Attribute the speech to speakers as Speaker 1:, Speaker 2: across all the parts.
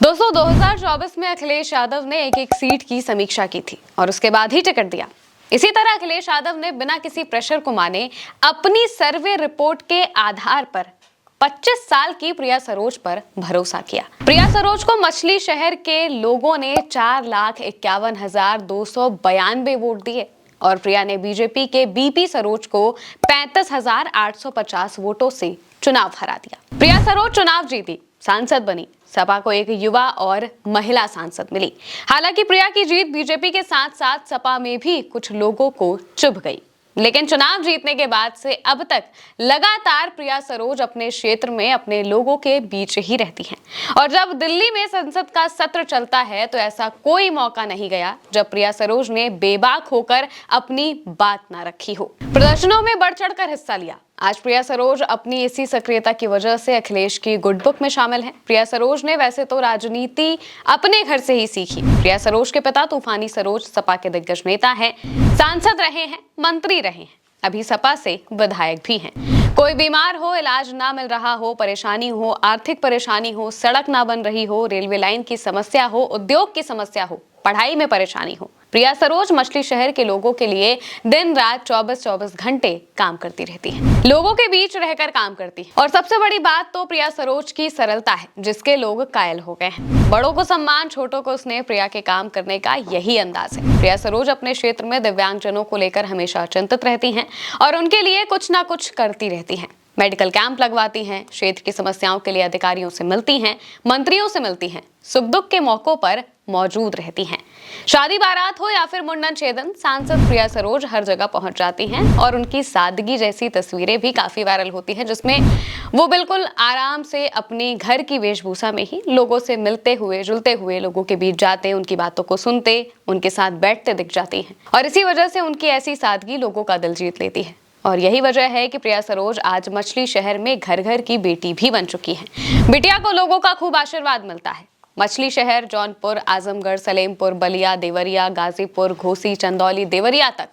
Speaker 1: दोस्तों 2024 में अखिलेश यादव ने एक एक सीट की समीक्षा की थी और उसके बाद ही टिकट दिया। इसी तरह अखिलेश यादव ने बिना किसी प्रेशर को माने अपनी सर्वे रिपोर्ट के आधार पर 25 साल की प्रिया सरोज पर भरोसा किया। प्रिया सरोज को मछली शहर के लोगों ने 4,51,292 वोट दिए और प्रिया ने बीजेपी के बीपी सरोज को 35,850 वोटों से चुनाव हरा दिया। प्रिया सरोज चुनाव जीती, सांसद बनी, सपा को एक युवा और महिला सांसद मिली। हालांकि प्रिया की जीत बीजेपी के साथ साथ सपा में भी कुछ लोगों को चुभ गई, लेकिन चुनाव जीतने के बाद से अब तक लगातार प्रिया सरोज अपने क्षेत्र में अपने लोगों के बीच ही रहती हैं। और जब दिल्ली में संसद का सत्र चलता है तो ऐसा कोई मौका नहीं गया जब प्रिया सरोज ने बेबाक होकर अपनी बात ना रखी हो। प्रदर्शनों में बढ़ चढ़कर हिस्सा लिया। आज प्रिया सरोज अपनी इसी सक्रियता की वजह से अखिलेश की गुड बुक में शामिल हैं। प्रिया सरोज ने वैसे तो राजनीति अपने घर से ही सीखी। प्रिया सरोज के पिता तूफानी सरोज सपा के दिग्गज नेता हैं, सांसद रहे हैं, मंत्री रहे हैं, अभी सपा से विधायक भी हैं। कोई बीमार हो, इलाज ना मिल रहा हो, परेशानी हो, आर्थिक परेशानी हो, सड़क ना बन रही हो, रेलवे लाइन की समस्या हो, उद्योग की समस्या हो, पढ़ाई में परेशानी हो, प्रिया सरोज मछली शहर के लोगों के लिए दिन रात 24-24 घंटे काम करती रहती है, लोगों के बीच रहकर काम करती है। और सबसे बड़ी बात तो प्रिया सरोज की सरलता है, जिसके लोग कायल हो गए हैं। बड़ों को सम्मान, छोटों को स्नेह, प्रिया के काम करने का यही अंदाज है। प्रिया सरोज अपने क्षेत्र में दिव्यांगजनों को लेकर हमेशा चिंतित रहती हैं और उनके लिए कुछ ना कुछ करती रहती हैं। मेडिकल कैंप लगवाती हैं, क्षेत्र की समस्याओं के लिए अधिकारियों से मिलती हैं, मंत्रियों से मिलती हैं, सुख दुख के मौकों पर मौजूद रहती हैं। शादी बारात हो या फिर मुंडन छेदन, सांसद प्रिया सरोज हर जगह पहुंच जाती हैं और उनकी सादगी जैसी तस्वीरें भी काफी वायरल होती हैं, जिसमें वो बिल्कुल आराम से अपनी घर की वेशभूषा में ही लोगों से मिलते हुए, जुलते हुए, लोगों के बीच जाते, उनकी बातों को सुनते, उनके साथ बैठते दिख जाती हैं। और इसी वजह से उनकी ऐसी सादगी लोगों का दिल जीत लेती है। और यही वजह है कि प्रिया सरोज आज मछली शहर में घर घर की बेटी भी बन चुकी है। बिटिया को लोगों का खूब आशीर्वाद मिलता है। मछली शहर, जौनपुर, आजमगढ़, सलेमपुर, बलिया, देवरिया, गाजीपुर, घोसी, चंदौली, देवरिया तक,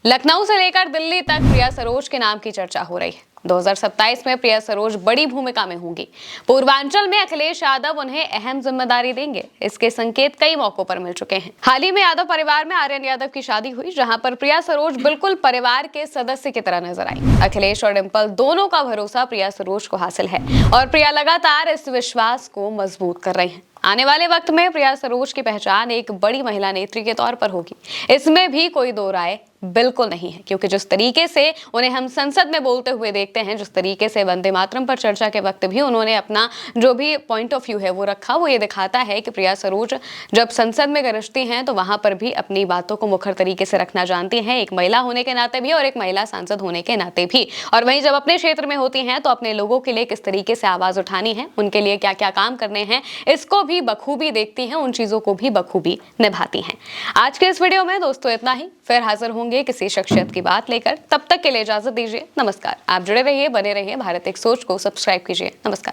Speaker 1: लखनऊ से लेकर दिल्ली तक प्रिया सरोज के नाम की चर्चा हो रही है। 2027 में प्रिया सरोज बड़ी भूमिका में होंगी। पूर्वांचल में अखिलेश यादव उन्हें अहम जिम्मेदारी देंगे, इसके संकेत कई मौकों पर मिल चुके हैं। हाल ही में यादव परिवार में आर्यन यादव की शादी हुई, जहां पर प्रिया सरोज बिल्कुल परिवार के सदस्य की तरह नजर आई। अखिलेश और डिंपल दोनों का भरोसा प्रिया सरोज को हासिल है और प्रिया लगातार इस विश्वास को मजबूत कर रही है। आने वाले वक्त में प्रिया सरोज की पहचान एक बड़ी महिला नेत्री के तौर पर होगी, इसमें भी कोई दो राय बिल्कुल नहीं है, क्योंकि जिस तरीके से उन्हें हम संसद में बोलते हुए देखते हैं, जिस तरीके से वंदे मातरम पर चर्चा के वक्त भी उन्होंने अपना जो भी पॉइंट ऑफ व्यू है वो रखा, वो ये दिखाता है कि प्रिया सरोज जब संसद में गरजती हैं तो वहां पर भी अपनी बातों को मुखर तरीके से रखना जानती हैं, एक महिला होने के नाते भी और एक महिला सांसद होने के नाते भी। और वहीं जब अपने क्षेत्र में होती हैं तो अपने लोगों के लिए किस तरीके से आवाज उठानी है, उनके लिए क्या क्या काम करने हैं, इसको भी बखूबी देखती हैं, उन चीजों को भी बखूबी निभाती हैं। आज के इस वीडियो में दोस्तों इतना ही, फिर हाजिर होंगे किसी शख्सियत की बात लेकर। तब तक के लिए इजाजत दीजिए, नमस्कार। आप जुड़े रहिए, बने रहिए, भारत एक सोच को सब्सक्राइब कीजिए। नमस्कार।